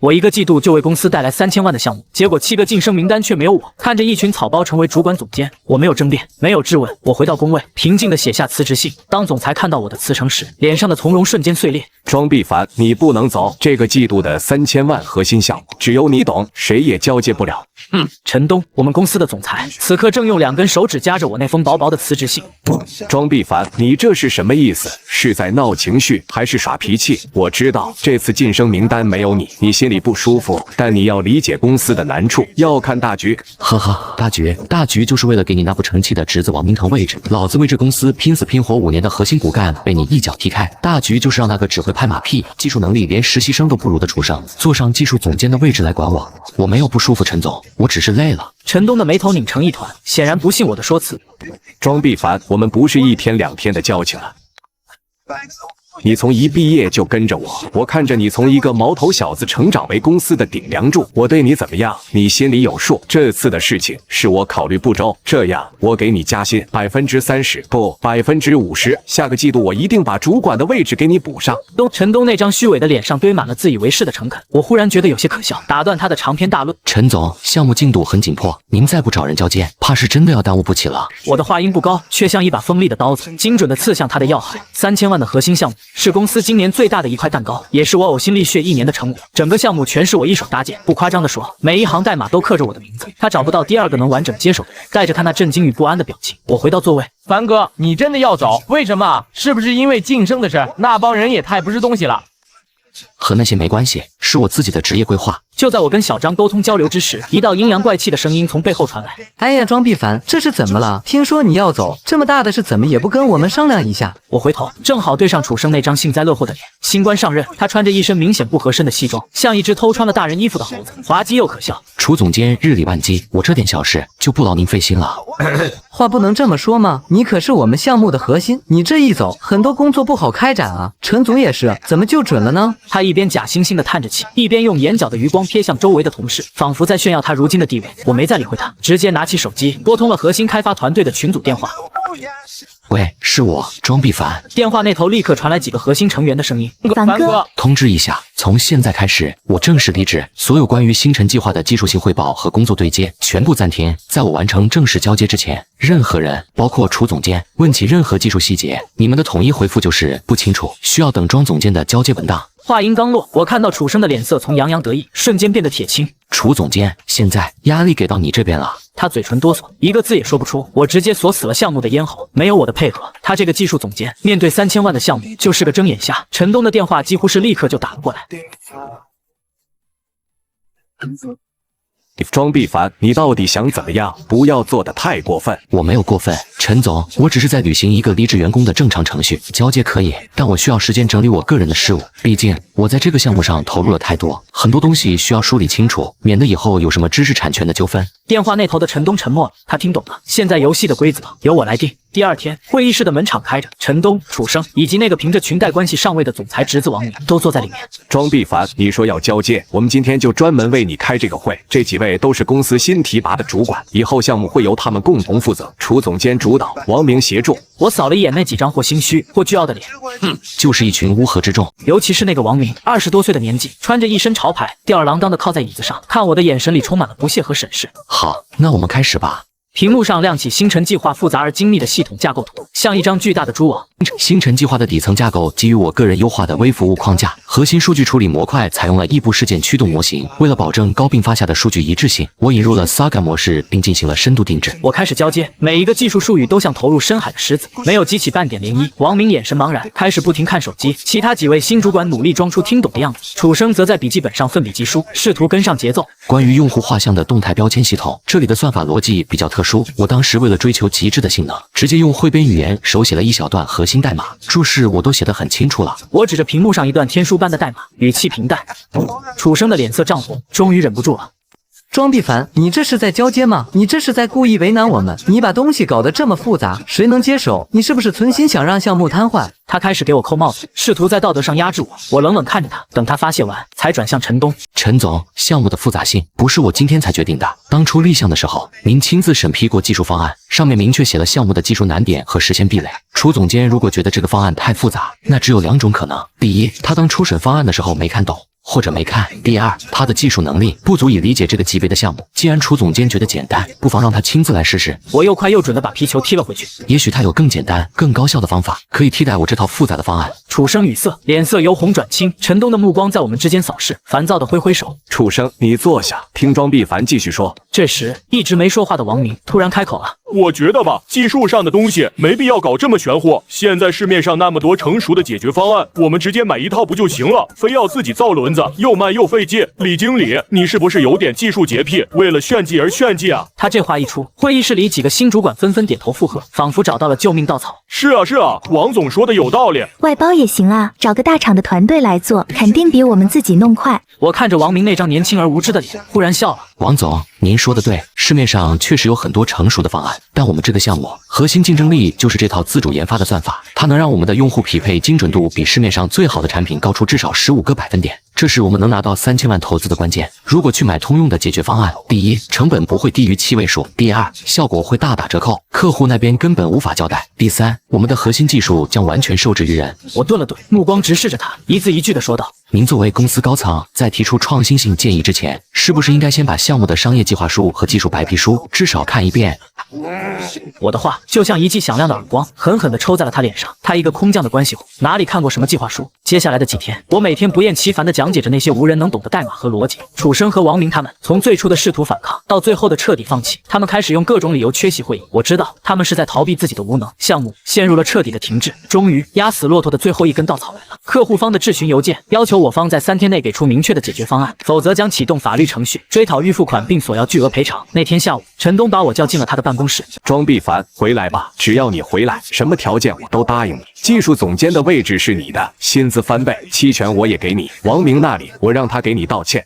我一个季度就为公司带来3000万的项目，结果7个晋升名单却没有我。看着一群草包成为主管总监，我没有争辩，没有质问，我回到工位，平静地写下辞职信。当总裁看到我的辞呈时，脸上的从容瞬间碎裂。庄必凡，你不能走，这个季度的3000万核心项目，只有你懂，谁也交接不了。陈东，我们公司的总裁，此刻正用2根手指夹着我那封薄薄的辞职信。庄必凡，你这是什么意思？是在闹情绪还是耍脾气？我知道这次晋升名单没有你，你心里不舒服，但你要理解公司的难处，要看大局。呵呵，大局就是为了给你那不成器的侄子王明腾位置。老子为这公司拼死拼活5年的核心骨干被你一脚踢开，大局就是让那个只会拍马屁、技术能力连实习生都不如的畜生坐上技术总监的位置来管我。我没有不舒服，陈总，我只是累了。陈东的眉头拧成一团，显然不信我的说辞。庄必凡，我们不是1天2天的交情了。你从一毕业就跟着我，我看着你从一个毛头小子成长为公司的顶梁柱，我对你怎么样，你心里有数。这次的事情是我考虑不周，这样我给你加薪30%，不50%，下个季度我一定把主管的位置给你补上。陈东那张虚伪的脸上堆满了自以为是的诚恳，我忽然觉得有些可笑，打断他的长篇大论。陈总，项目进度很紧迫，您再不找人交接，怕是真的要耽误不起了。我的话音不高，却像一把锋利的刀子，精准地刺向他的要害。3000万的核心项目是公司今年最大的一块蛋糕，也是我呕心沥血1年的成果。整个项目全是我一手搭建，不夸张地说，每一行代码都刻着我的名字。他找不到第2个能完整接手的人。带着他那震惊与不安的表情，我回到座位。凡哥，你真的要走？为什么？是不是因为晋升的事？那帮人也太不是东西了。和那些没关系，是我自己的职业规划。就在我跟小张沟通交流之时，一道阴阳怪气的声音从背后传来。哎呀，庄必凡，这是怎么了？听说你要走，这么大的事怎么也不跟我们商量一下？我回头正好对上楚生那张幸灾乐祸的脸。新官上任，他穿着一身明显不合身的西装，像一只偷穿了大人衣服的猴子，滑稽又可笑。楚总监日理万机，我这点小事就不劳您费心了。话不能这么说嘛，你可是我们项目的核心，你这一走，很多工作不好开展啊。陈总也是，怎么就准了呢？他一边假惺惺地叹着气，一边用眼角的余光瞥向周围的同事，仿佛在炫耀他如今的地位。我没再理会他，直接拿起手机拨通了核心开发团队的群组电话。喂，是我，庄必凡。电话那头立刻传来几个核心成员的声音。凡哥，通知一下，从现在开始，我正式离职，所有关于星辰计划的技术性汇报和工作对接全部暂停。在我完成正式交接之前，任何人，包括楚总监，问起任何技术细节，你们的统一回复就是不清楚，需要等庄总监的交接文档。话音刚落，我看到楚生的脸色从洋洋得意瞬间变得铁青。楚总监，现在压力给到你这边了。他嘴唇哆嗦，一个字也说不出。我直接锁死了项目的咽喉，没有我的配合，他这个技术总监面对3000万的项目就是个睁眼瞎。陈东的电话几乎是立刻就打了过来。庄必凡，你到底想怎么样？不要做得太过分。我没有过分，陈总，我只是在履行一个离职员工的正常程序。交接可以，但我需要时间整理我个人的事务，毕竟我在这个项目上投入了太多，很多东西需要梳理清楚，免得以后有什么知识产权的纠纷。电话那头的陈东沉默了，他听懂了，现在游戏的规则由我来定。第2天，会议室的门敞开着，陈东、楚生以及那个凭着裙带关系上位的总裁侄子王明都坐在里面。庄必凡，你说要交接，我们今天就专门为你开这个会。这几位都是公司新提拔的主管，以后项目会由他们共同负责，楚总监主导，王明协助。我扫了一眼那几张或心虚或倨傲的脸，就是一群乌合之众。尤其是那个王明，20多岁的年纪，穿着一身潮牌，吊儿郎当的靠在椅子上，看我的眼神里充满了不屑和审视。好，那我们开始吧。屏幕上亮起星辰计划复杂而精密的系统架构图，像一张巨大的蛛网。星辰计划的底层架构基于我个人优化的微服务框架，核心数据处理模块采用了异步事件驱动模型。为了保证高并发下的数据一致性，我引入了 Saga 模式，并进行了深度定制。我开始交接，每一个技术术语都像投入深海的狮子，没有激起半点涟漪。王明眼神茫然，开始不停看手机。其他几位新主管努力装出听懂的样子，楚生则在笔记本上奋笔疾书，试图跟上节奏。关于用户画像的动态标签系统，这里的算法逻辑比较特殊。我当时为了追求极致的性能，直接用汇编语言手写了一小段核心代码，注释我都写得很清楚了。我指着屏幕上一段天书般的代码，语气平淡。楚生的脸色涨红，终于忍不住了。庄必凡，你这是在交接吗？你这是在故意为难我们？你把东西搞得这么复杂，谁能接手？你是不是存心想让项目瘫痪？他开始给我扣帽子，试图在道德上压制我。我冷冷看着他，等他发泄完，才转向陈东。陈总，项目的复杂性不是我今天才决定的。当初立项的时候，您亲自审批过技术方案，上面明确写了项目的技术难点和实现壁垒。楚总监如果觉得这个方案太复杂，那只有2种可能：第一，他当初审方案的时候没看懂。或者没看。第二，他的技术能力不足以理解这个级别的项目。既然楚总监觉得简单，不妨让他亲自来试试。我又快又准的把皮球踢了回去。也许他有更简单、更高效的方法，可以替代我这套复杂的方案。楚生语塞，脸色由红转青。陈东的目光在我们之间扫视，烦躁的挥挥手。楚生，你坐下，听庄必凡继续说。这时，一直没说话的王明突然开口了。我觉得吧，技术上的东西没必要搞这么玄乎。现在市面上那么多成熟的解决方案，我们直接买一套不就行了？非要自己造轮子，又慢又费劲。李经理，你是不是有点技术洁癖？为了炫技而炫技啊？他这话一出，会议室里几个新主管纷纷点头附和，仿佛找到了救命稻草。是啊，王总说的有道理。外包也行啊，找个大厂的团队来做，肯定比我们自己弄快。我看着王明那张年轻而无知的脸，忽然笑了。王总，您说的对，市面上确实有很多成熟的方案，但我们这个项目核心竞争力就是这套自主研发的算法，它能让我们的用户匹配精准度比市面上最好的产品高出至少15个百分点。这是我们能拿到3000万投资的关键。如果去买通用的解决方案，第一，成本不会低于7位数；第二，效果会大打折扣，客户那边根本无法交代；第三，我们的核心技术将完全受制于人。我顿了顿，目光直视着他，一字一句地说道：您作为公司高层，在提出创新性建议之前，是不是应该先把项目的商业计划书和技术白皮书至少看一遍？我的话就像一记响亮的耳光，狠狠地抽在了他脸上。他一个空降的关系户，哪里看过什么计划书？接下来的几天，我每天不厌其烦地讲解着那些无人能懂的代码和逻辑。楚生和王明他们，从最初的试图反抗，到最后的彻底放弃，他们开始用各种理由缺席会议。我知道他们是在逃避自己的无能，项目陷入了彻底的停滞。终于，压死骆驼的最后一根稻草来了。客户方的质询邮件要求我方在3天内给出明确的解决方案，否则将启动法律程序，追讨预付款并索要巨额赔偿。那天下午，陈东把我叫进了他的办公室。庄必凡，回来吧，只要你回来，什么条件我都答应你。技术总监的位置是你的，薪资翻倍，期权我也给你。王明那里，我让他给你道歉。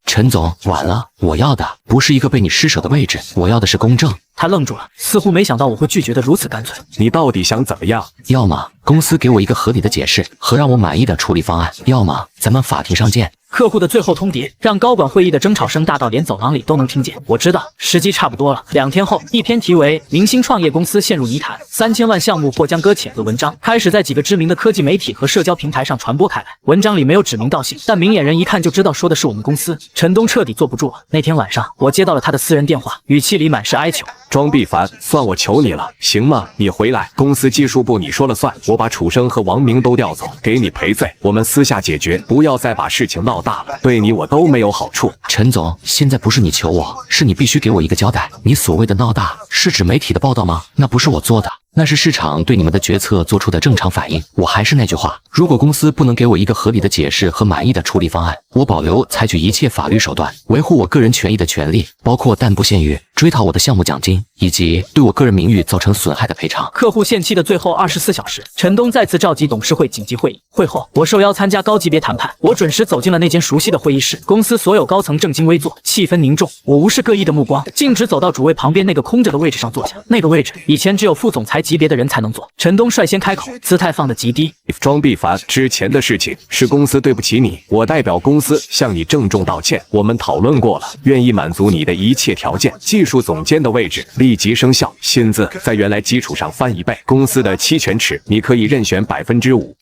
陈总，晚了，我要的不是一个被你施舍的位置，我要的是公正。他愣住了，似乎没想到我会拒绝的如此干脆。你到底想怎么样？要么公司给我一个合理的解释和让我满意的处理方案，要么咱们法庭上见。客户的最后通牒让高管会议的争吵声大到连走廊里都能听见。我知道时机差不多了。2天后，一篇题为《明星创业公司陷入泥潭，3000万项目或将搁浅》的文章开始在几个知名的科技媒体和社交平台上传播开来。文章里没有指名道姓，但明眼人一看就知道说的是我们公司。陈东彻底坐不住了。那天晚上，我接到了他的私人电话，语气里满是哀求。庄必凡，算我求你了，行吗？你回来，公司技术部你说了算，我把楚生和王明都调走，给你赔罪，我们私下解决，不要再把事情闹大了，对你我都没有好处。陈总，现在不是你求我，是你必须给我一个交代。你所谓的闹大，是指媒体的报道吗？那不是我做的。那是市场对你们的决策做出的正常反应。我还是那句话，如果公司不能给我一个合理的解释和满意的处理方案，我保留采取一切法律手段维护我个人权益的权利，包括但不限于追讨我的项目奖金以及对我个人名誉造成损害的赔偿。客户限期的最后24小时，陈东再次召集董事会紧急会议。会后，我受邀参加高级别谈判。我准时走进了那间熟悉的会议室，公司所有高层正襟危坐，气氛凝重。我无视各异的目光，径直走到主位旁边那个空着的位置上坐下。那个位置以前只有副总裁级别的人才能坐。陈东率先开口，姿态放得极低。庄必凡，之前的事情是公司对不起你，我代表公司向你郑重道歉。我们讨论过了，愿意满足你的一切条件。技术总监的位置立即生效，薪资在原来基础上翻1倍。公司的期权池你可以任选5%。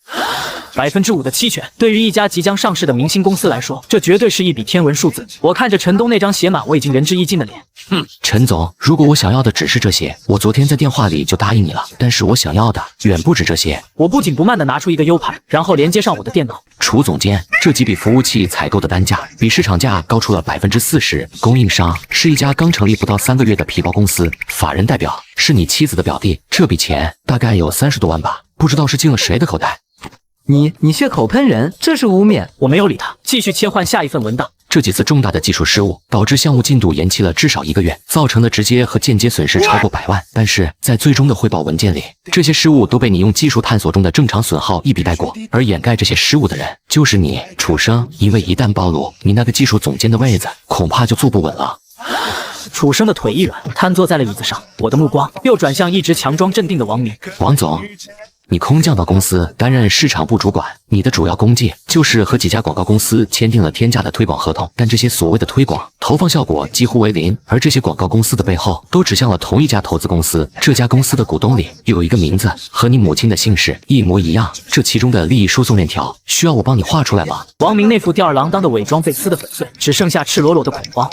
5%的期权，对于一家即将上市的明星公司来说，这绝对是一笔天文数字。我看着陈东那张写满我已经仁至义尽的脸，陈总，如果我想要的只是这些，我昨天在电话里就答应你了。但是我想要的远不止这些。我不紧不慢地拿出一个 U 盘，然后连接上我的电脑。楚总监，这几笔服务器采购的单价比市场价高出了40%，供应商是一家刚成立不到3个月的皮包公司，法人代表是你妻子的表弟，这笔钱大概有30多万吧，不知道是进了谁的口袋。你血口喷人，这是污蔑！我没有理他，继续切换下一份文档。这几次重大的技术失误导致项目进度延期了至少1个月，造成的直接和间接损失超过100万。但是在最终的汇报文件里，这些失误都被你用技术探索中的正常损耗一笔带过，而掩盖这些失误的人就是你，楚生。因为一旦暴露，你那个技术总监的位子恐怕就坐不稳了。楚生的腿一软，瘫坐在了椅子上。我的目光又转向一直强装镇定的王明。王总，你空降到公司担任市场部主管，你的主要功绩就是和几家广告公司签订了天价的推广合同，但这些所谓的推广投放效果几乎为零，而这些广告公司的背后都指向了同一家投资公司，这家公司的股东里有一个名字和你母亲的姓氏一模一样，这其中的利益输送链条需要我帮你画出来吗？王明那副吊儿郎当的伪装被撕得粉碎，只剩下赤裸裸的恐慌。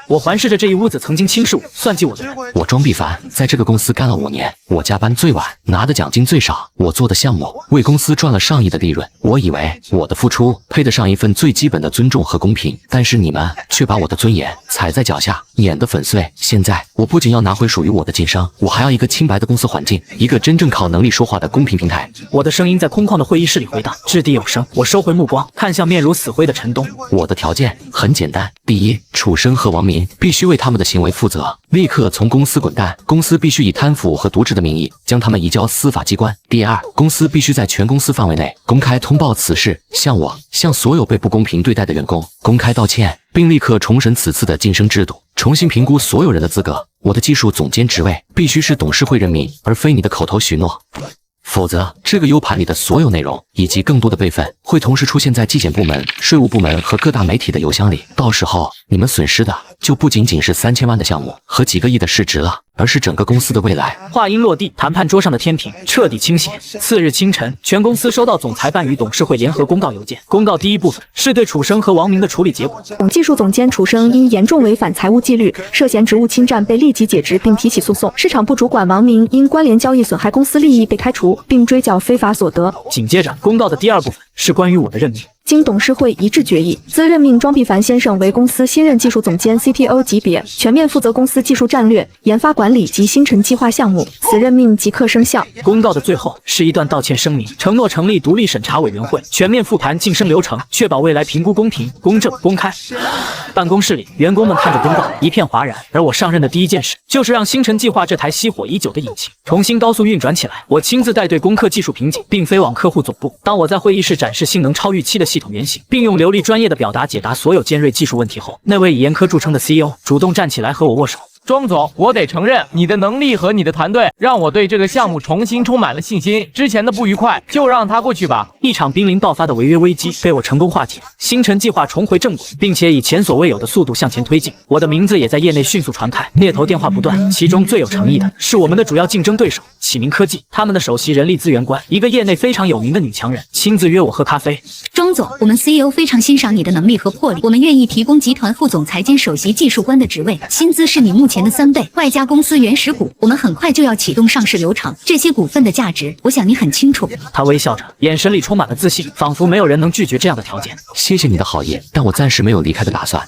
我环视着这一屋子曾经轻视我、算计我的人。我庄必凡在这个公司干了5年，我加班最晚，拿的奖金最少，我做的项目为公司赚了上亿的利润。我以为我的付出配得上一份最基本的尊重和公平，但是你们却把我的尊严踩在脚下，碾得粉碎。现在我不仅要拿回属于我的晋升，我还要一个清白的公司环境，一个真正靠能力说话的公平平台。我的声音在空旷的会议室里回荡，掷地有声。我收回目光，看向面如死灰的陈东。我的条件很简单：第一，楚生和王明必须为他们的行为负责，立刻从公司滚蛋。公司必须以贪腐和渎职的名义将他们移交司法机关。第二，公司必须在全公司范围内公开通报此事，向我、向所有被不公平对待的员工公开道歉，并立刻重审此次的晋升制度，重新评估所有人的资格。我的技术总监职位必须是董事会任命，而非你的口头许诺。否则，这个 U 盘里的所有内容以及更多的备份会同时出现在纪检部门、税务部门和各大媒体的邮箱里。到时候，你们损失的就不仅仅是3000万的项目和几个亿的市值了，而是整个公司的未来。话音落地，谈判桌上的天平彻底倾斜。次日清晨，全公司收到总裁办与董事会联合公告邮件。公告第一部分是对楚生和王明的处理结果。技术总监楚生因严重违反财务纪律，涉嫌职务侵占被立即解职并提起诉讼。市场部主管王明因关联交易损害公司利益被开除，并追缴非法所得。紧接着，公告的第二部分是关于我的任命。经董事会一致决议，自任命庄必凡先生为公司新任技术总监 CTO 级别，全面负责公司技术战略、研发管理及星辰计划项目。此任命即刻生效。公告的最后是一段道歉声明，承诺成立独立审查委员会，全面复盘晋升流程，确保未来评估公平、公正、公开。办公室里，员工们看着公告，一片哗然。而我上任的第一件事，就是让星辰计划这台熄火已久的引擎重新高速运转起来。我亲自带队攻克技术瓶颈，并飞往客户总部。当我在会议室展示性能超预期的系统原型，并用流利专业的表达解答所有尖锐技术问题后，那位以严苛著称的 CEO 主动站起来和我握手。庄总，我得承认，你的能力和你的团队让我对这个项目重新充满了信心。之前的不愉快就让它过去吧。一场濒临爆发的违约危机被我成功化解，星辰计划重回正轨，并且以前所未有的速度向前推进。我的名字也在业内迅速传开，猎头电话不断。其中最有诚意的是我们的主要竞争对手启明科技，他们的首席人力资源官，一个业内非常有名的女强人，亲自约我喝咖啡。庄总，我们 CEO 非常欣赏你的能力和魄力，我们愿意提供集团副总裁兼首席技术官的职位，薪资是你目前的3倍，外加公司原始股。我们很快就要启动上市流程，这些股份的价值，我想你很清楚。他微笑着，眼神里充满了自信，仿佛没有人能拒绝这样的条件。谢谢你的好意，但我暂时没有离开的打算。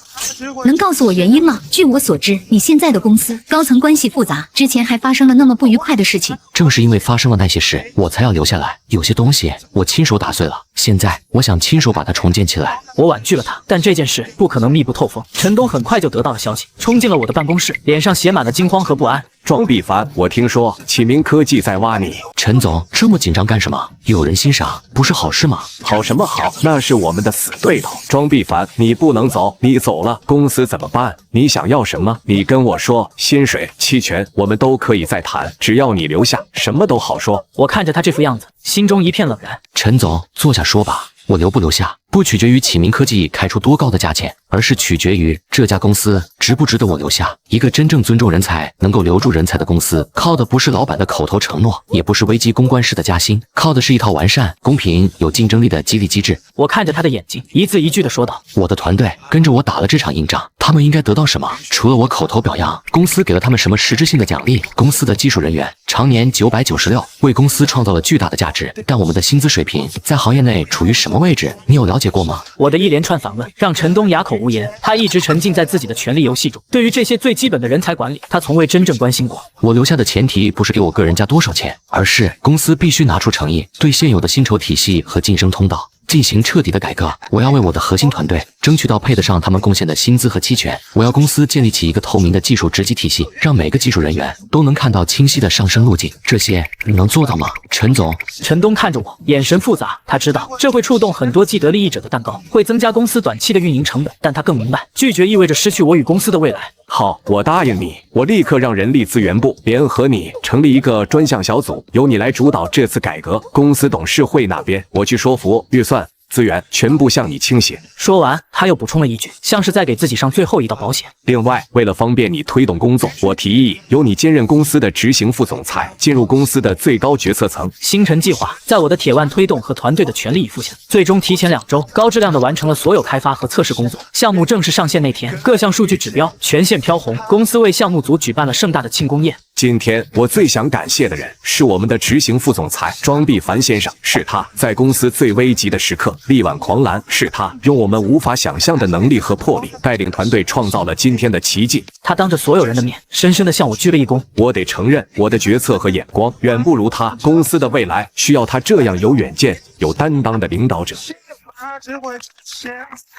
能告诉我原因吗？据我所知，你现在的公司高层关系复杂，之前还发生了那么不愉快的事情。正是因为发生了那些事，我才要留下来。有些东西我亲手打碎了，现在我想亲手把它重建起来。我婉拒了他，但这件事不可能密不透风。陈东很快就得到了消息，冲进了我的办公室，脸上写满了惊慌和不安。庄必凡，我听说启明科技在挖你。陈总，这么紧张干什么？有人欣赏不是好事吗？好什么好？那是我们的死对头。庄必凡，你不能走，你走了，公司怎么办？你想要什么？你跟我说，薪水、期权，我们都可以再谈，只要你留下，什么都好说。我看着他这副样子，心中一片冷然。陈总，坐下说吧。我留不留下，不取决于启明科技开出多高的价钱，而是取决于这家公司值不值得我留下。一个真正尊重人才、能够留住人才的公司，靠的不是老板的口头承诺，也不是危机公关式的加薪，靠的是一套完善、公平、有竞争力的激励机制。我看着他的眼睛，一字一句地说道：我的团队跟着我打了这场硬仗，他们应该得到什么？除了我口头表扬，公司给了他们什么实质性的奖励？公司的技术人员常年996，为公司创造了巨大的价值，但我们的薪资水平在行业内处于什么位置？你有了解过吗？我的一连串反问让陈东哑口无言，他一直沉浸在自己的权力游戏中，对于这些最基本的人才管理，他从未真正关心过。我留下的前提不是给我个人加多少钱，而是公司必须拿出诚意，对现有的薪酬体系和晋升通道进行彻底的改革。我要为我的核心团队争取到配得上他们贡献的薪资和期权。我要公司建立起一个透明的技术职级体系，让每个技术人员都能看到清晰的上升路径。这些你能做到吗，陈总？陈东看着我，眼神复杂。他知道这会触动很多既得利益者的蛋糕，会增加公司短期的运营成本，但他更明白，拒绝意味着失去我与公司的未来。好，我答应你，我立刻让人力资源部联合你成立一个专项小组，由你来主导这次改革。公司董事会那边，我去说服，预算资源全部向你倾斜。说完，他又补充了一句，像是在给自己上最后一道保险。另外，为了方便你推动工作，我提议由你兼任公司的执行副总裁，进入公司的最高决策层。星辰计划在我的铁腕推动和团队的全力以赴下，最终提前2周高质量地完成了所有开发和测试工作。项目正式上线那天，各项数据指标全线飘红，公司为项目组举办了盛大的庆功宴。今天我最想感谢的人是我们的执行副总裁庄必凡先生，是他在公司最危急的时刻力挽狂澜，是他用我们无法想象的能力和魄力带领团队创造了今天的奇迹。他当着所有人的面，深深地向我鞠了一躬。我得承认，我的决策和眼光远不如他，公司的未来需要他这样有远见、有担当的领导者。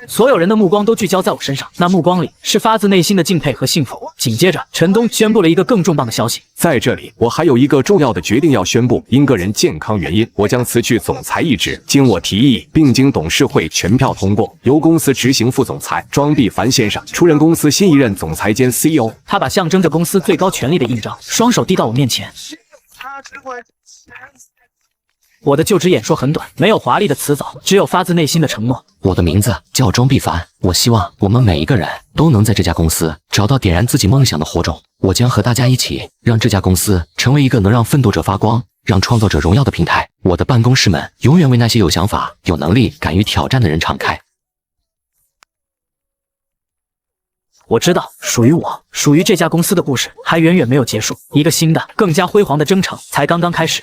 所有人的目光都聚焦在我身上，那目光里是发自内心的敬佩和幸福。紧接着，陈东宣布了一个更重磅的消息。在这里，我还有一个重要的决定要宣布，因个人健康原因，我将辞去总裁一职。经我提议，并经董事会全票通过，由公司执行副总裁庄必凡先生出任公司新一任总裁兼 CEO。他把象征着公司最高权力的印章双手递到我面前。我的就职演说很短，没有华丽的辞藻，只有发自内心的承诺。我的名字叫庄必凡，我希望我们每一个人都能在这家公司找到点燃自己梦想的火种。我将和大家一起，让这家公司成为一个能让奋斗者发光、让创造者荣耀的平台。我的办公室门永远为那些有想法、有能力、敢于挑战的人敞开。我知道，属于我、属于这家公司的故事还远远没有结束，一个新的、更加辉煌的征程才刚刚开始。